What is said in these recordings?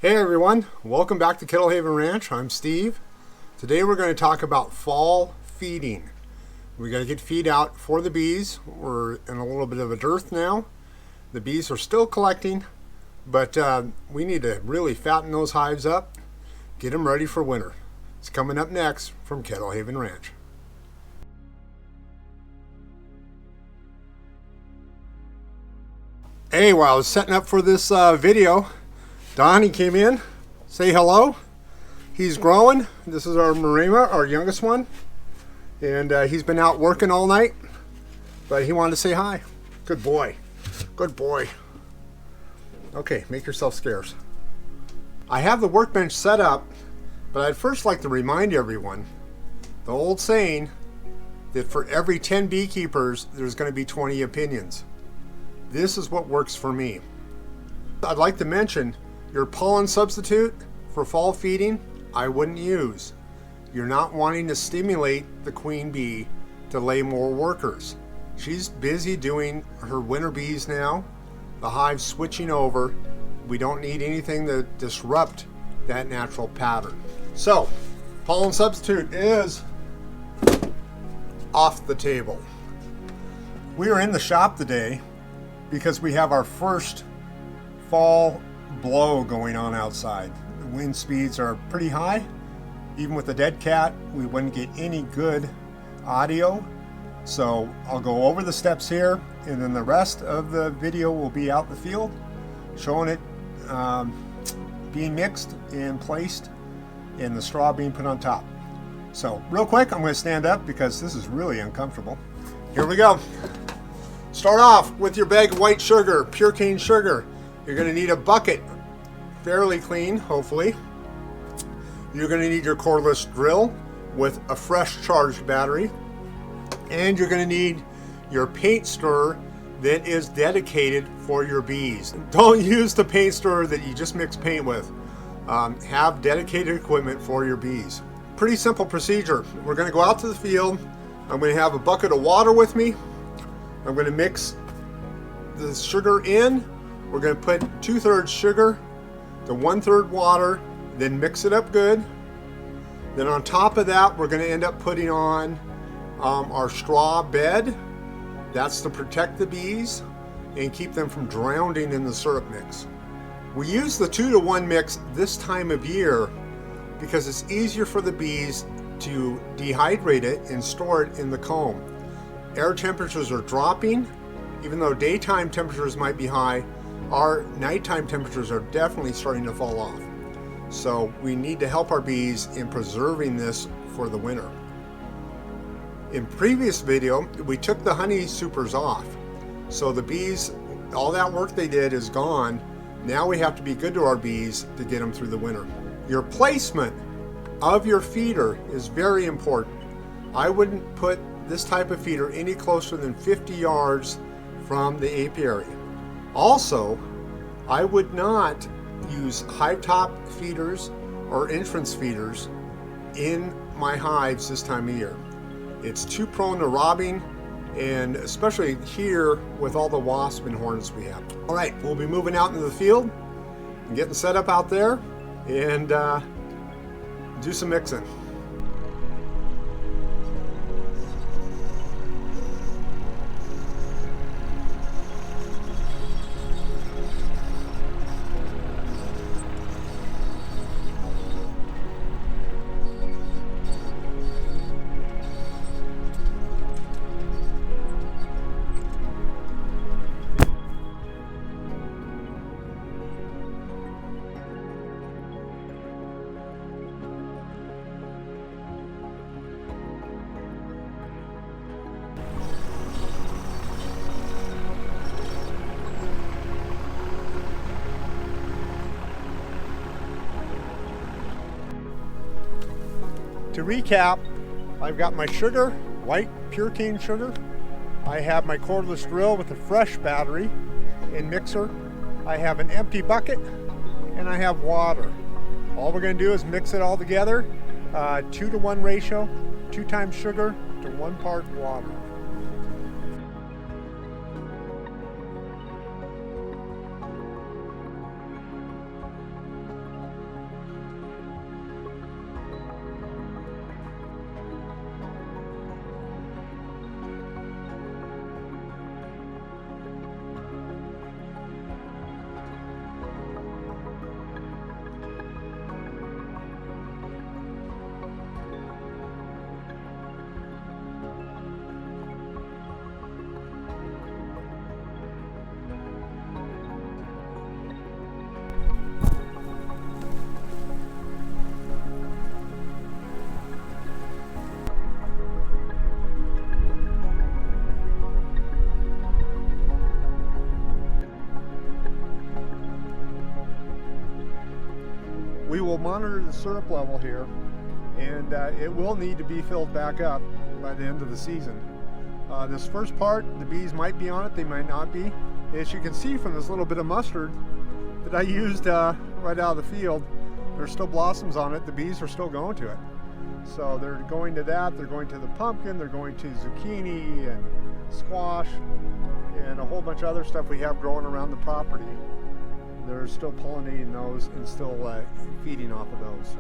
Hey everyone, welcome back to Kettle Haven Ranch. I'm Steve. Today we're going to talk about fall feeding. We got to get feed out for the bees. We're in a little bit of a dearth now. The bees are still collecting, but we need to really fatten those hives up, get them ready for winter. It's coming up next from Kettle Haven Ranch. Hey, while I was setting up for this video, Donnie came in. Say hello. He's growing. This is our Marima, our youngest one. And he's been out working all night, but he wanted to say hi. Good boy. Good boy. Okay, make yourself scarce. I have the workbench set up, but I'd first like to remind everyone the old saying that for every 10 beekeepers, there's going to be 20 opinions. This is what works for me. I'd like to mention your pollen substitute for fall feeding, I wouldn't use. You're not wanting to stimulate the queen bee to lay more workers. She's busy doing her winter bees now. The hive's switching over. We don't need anything to disrupt that natural pattern. So, pollen substitute is off the table. We are in the shop today because we have our first fall blow going on outside. The wind speeds are pretty high. Even with the dead cat, we wouldn't get any good audio. So I'll go over the steps here, and then the rest of the video will be out in the field, showing it being mixed and placed, and the straw being put on top. So real quick, I'm going to stand up because this is really uncomfortable. Here we go. Start off with your bag of white sugar, pure cane sugar. You're going to need a bucket, fairly clean, hopefully. You're going to need your cordless drill with a fresh charged battery. And you're going to need your paint stirrer that is dedicated for your bees. Don't use the paint stirrer that you just mix paint with. Have dedicated equipment for your bees. Pretty simple procedure. We're going to go out to the field. I'm going to have a bucket of water with me. I'm going to mix the sugar in. We're going to put 2/3 sugar to 1/3 water, then mix it up good. Then on top of that, we're going to end up putting on our straw bed. That's to protect the bees and keep them from drowning in the syrup mix. We use the 2-to-1 mix this time of year because it's easier for the bees to dehydrate it and store it in the comb. Air temperatures are dropping. Even though daytime temperatures might be high, our nighttime temperatures are definitely starting to fall off. So we need to help our bees in preserving this for the winter. In previous video, we took the honey supers off. So the bees, all that work they did is gone. Now we have to be good to our bees to get them through the winter. Your placement of your feeder is very important. I wouldn't put this type of feeder any closer than 50 yards from the apiary. Also, I would not use hive top feeders or entrance feeders in my hives this time of year. It's too prone to robbing, and especially here with all the wasp and hornets we have. All right, we'll be moving out into the field and getting set up out there and do some mixing. To recap, I've got my sugar, white pure cane sugar. I have my cordless drill with a fresh battery and mixer. I have an empty bucket, and I have water. All we're going to do is mix it all together, 2-to-1 ratio, 2 times sugar to 1 part water. we will monitor the syrup level here, and it will need to be filled back up by the end of the season. This first part, the bees might be on it, they might not be. As you can see from this little bit of mustard that I used right out of the field, there's still blossoms on it. The bees are still going to it. So they're going to that, they're going to the pumpkin, they're going to zucchini and squash and a whole bunch of other stuff we have growing around the property. They're still pollinating those and still feeding off of those.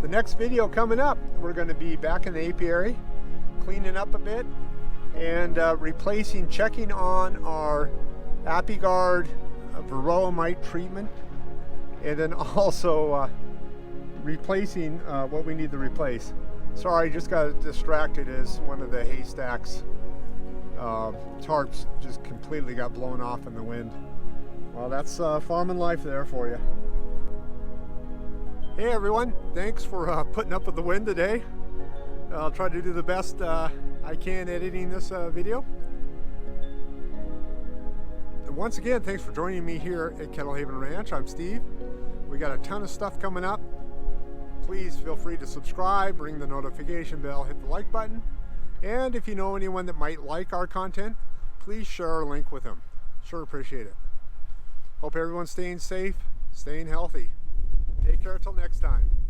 The next video coming up, we're going to be back in the apiary, cleaning up a bit and checking on our ApiGuard Varroa mite treatment, and then also replacing what we need to replace. Sorry, just got distracted as one of the haystacks tarps just completely got blown off in the wind. Well, that's farming life there for you. Hey everyone, thanks for putting up with the wind today. I'll try to do the best I can editing this video. Once again, thanks for joining me here at Kettle Haven Ranch. I'm Steve. We got a ton of stuff coming up. Please feel free to subscribe, ring the notification bell, hit the like button. And if you know anyone that might like our content, please share our link with them. Sure appreciate it. Hope everyone's staying safe, staying healthy. Take care till next time.